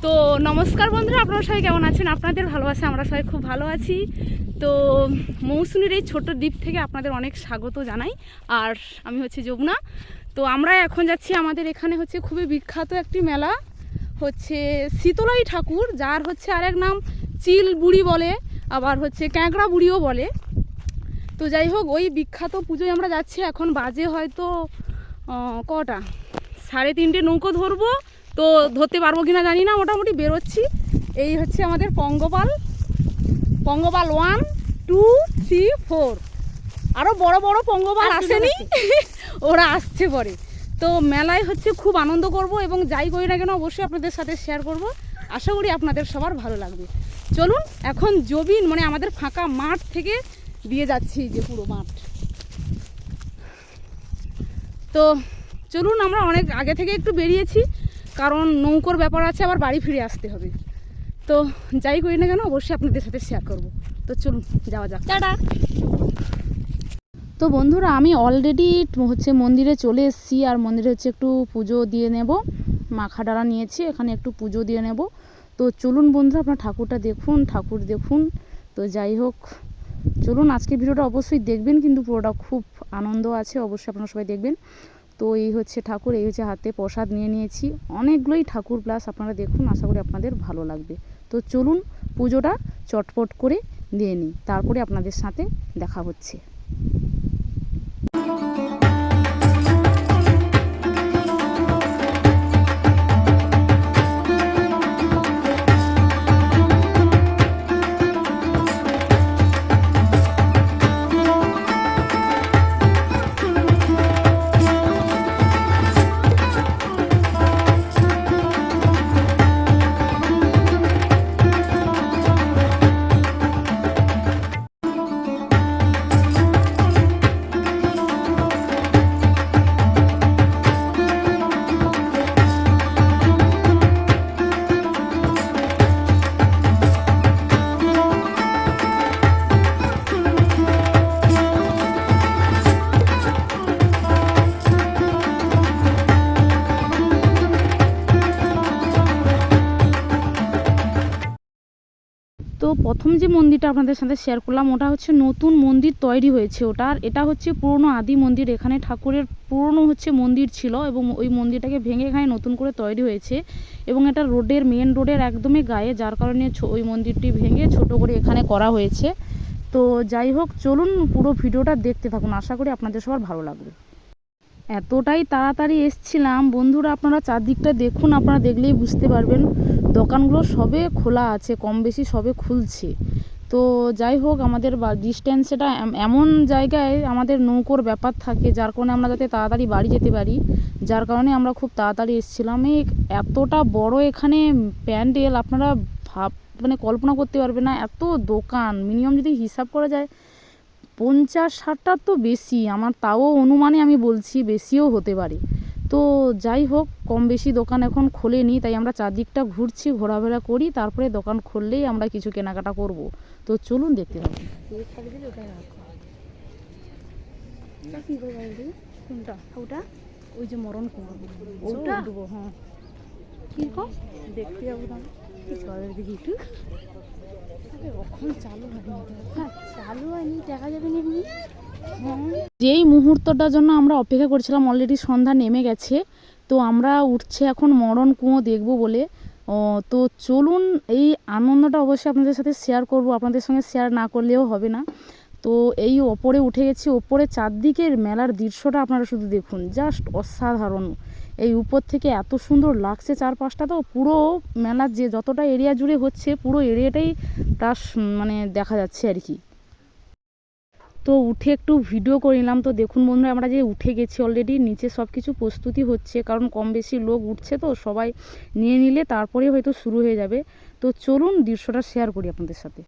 তো নমস্কার বন্ধুরা, আপনারা সবাই কেমন আছেন? আপনাদের ভালোবাসা আমরা সবাই খুব ভালো আছি। তো মৌসুমীর এই ছোট্ট দ্বীপ থেকে আপনাদের অনেক স্বাগত জানাই। আর আমি হচ্ছে যমুনা। তো আমরা এখন যাচ্ছি, আমাদের এখানে হচ্ছে খুবই বিখ্যাত একটি মেলা, হচ্ছে শীতলাই ঠাকুর, যার হচ্ছে আরেক নাম চিল বুড়ি বলে, আবার হচ্ছে ক্যাঁকড়া বুড়িও বলে। তো যাই হোক, ওই বিখ্যাত পুজোয় আমরা যাচ্ছি। এখন বাজে হয়তো কটা, 3:30 নৌকো ধরবো, তো ধরতে পারবো কিনা জানি না, মোটামুটি বেরোচ্ছি। এই হচ্ছে আমাদের পঙ্গপাল 1, 2, 3, 4। আরও বড় বড় পঙ্গপাল আসেনি, ওরা আসছে পরে। তো মেলায় হচ্ছে খুব আনন্দ করব, এবং যাই করি না কেন অবশ্যই আপনাদের সাথে শেয়ার করব। আশা করি আপনাদের সবার ভালো লাগবে। চলুন, এখন জবিন মানে আমাদের ফাঁকা মাঠ থেকে দিয়ে যাচ্ছি, যে পুরো মাঠ। তো চলুন, আমরা অনেক আগে থেকে একটু বেরিয়েছি, কারণ নৌকোর ব্যাপার আছে, আবার বাড়ি ফিরে আসতে হবে। তো যাই করি না কেন অবশ্যই আপনাদের সাথে শেয়ার করব। তো চলুন যাওয়া যাক, টাটা। তো বন্ধুরা, আমি অলরেডি হচ্ছে মন্দিরে চলে এসেছি, আর মন্দিরে হচ্ছে একটু পুজো দিয়ে নেব। মাখা ডালা নিয়েছি, এখানে একটু পুজো দিয়ে নেব। তো চলুন বন্ধুরা, আপনার ঠাকুরটা দেখুন, ঠাকুর দেখুন। তো যাই হোক, চলুন আজকের ভিডিওটা অবশ্যই দেখবেন, কিন্তু পুরোটা খুব আনন্দ আছে, অবশ্যই আপনারা সবাই দেখবেন। তো এই হচ্ছে ঠাকুর, এই হচ্ছে হাতে প্রসাদ নিয়ে নিয়েছি, অনেকগুলোই ঠাকুর প্লাস আপনারা দেখুন, আশা করি আপনাদের ভালো লাগবে। তো চলুন পুজোটা চটপট করে দিয়ে নিই, তারপরে আপনাদের সাথে দেখা হচ্ছে। তো প্রথম যে মন্দিরটা আপনাদের সাথে শেয়ার করলাম, ওটা হচ্ছে নতুন মন্দির তৈরি হয়েছে ওটা। আর এটা হচ্ছে পুরনো আদি মন্দির, এখানে ঠাকুরের পুরনো হচ্ছে মন্দির ছিল, এবং ওই মন্দিরটাকে ভেঙে এখানে নতুন করে তৈরি হয়েছে। এবং এটা রোডের, মেন রোডের একদমই গায়ে, যার কারণে ওই মন্দিরটি ভেঙে ছোট করে এখানে করা হয়েছে। তো যাই হোক, চলুন পুরো ভিডিওটা দেখতে থাকুন, আশা করি আপনাদের সবার ভালো লাগবে। এতটাই তাড়াতাড়ি এসছিলাম বন্ধুরা, আপনারা চারদিকটা দেখুন, আপনারা দেখলেই বুঝতে পারবেন দোকানগুলো সবে খোলা আছে, কম বেশি সবে খুলছে। তো যাই হোক, আমাদের ডিস্টেন্সটা এমন জায়গায় আমাদের নৌকোর ব্যাপার থাকে, যার কারণে আমরা যাতে তাড়াতাড়ি বাড়ি যেতে পারি, যার কারণে আমরা খুব তাড়াতাড়ি এসেছিলাম। এই এতটা বড় এখানে প্যান্ডেল, আপনারা মানে কল্পনা করতে পারবেন না, এত দোকান, মিনিমাম যদি হিসাব করা যায় 50-60টা তো বেশি, আমার তাও অনুমানে আমি বলছি, বেশিও হতে পারে। তো যাই হোক, কম বেশি দোকান এখন খোলেনি, তাই আমরা চারদিকটা ঘুরছি, ঘোরাফেরা করি, তারপরে দোকান খুললেই আমরা কিছু কেনাকাটা করব। তো চলুন দেখতে থাকুন। কোনটা? ওটা ওই যে মরণ কুয়া, ওটা উঠবো। হ্যাঁ, কীরকম দেখতে যাবো, দেখি একটু। চালু হয়নি, দেখা যাবে না এমনি। যেই মুহূর্তটার জন্য আমরা অপেক্ষা করছিলাম, অলরেডি সন্ধ্যা নেমে গেছে। তো আমরা উঠছে এখন মরণ কুয়ো দেখব বলে। তো চলুন, এই আনন্দটা অবশ্যই আপনাদের সাথে শেয়ার করব, আপনাদের সঙ্গে শেয়ার না করলেও হবে না। তো এই ওপরে উঠে গেছি, ওপরে চারদিকের মেলার দৃশ্যটা আপনারা শুধু দেখুন, জাস্ট অসাধারণ। এই উপর থেকে এত সুন্দর লাগছে চারপাশটা, তো পুরো মেলার যে যতটা এরিয়া জুড়ে হচ্ছে, পুরো এরিয়াটাই প্লাস মানে দেখা যাচ্ছে আর কি। তো উঠে একটু ভিডিও করে নিলাম। তো দেখুন বন্ধুরা, আমরা যে উঠে গেছি অলরেডি, নিচে সব কিছু প্রস্তুতি হচ্ছে, কারণ কম বেশি লোক উঠছে, তো সবাই নিয়ে নিলে তারপরে হয়তো শুরু হয়ে যাবে। তো চলুন দৃশ্যটা শেয়ার করি আপনাদের সাথে।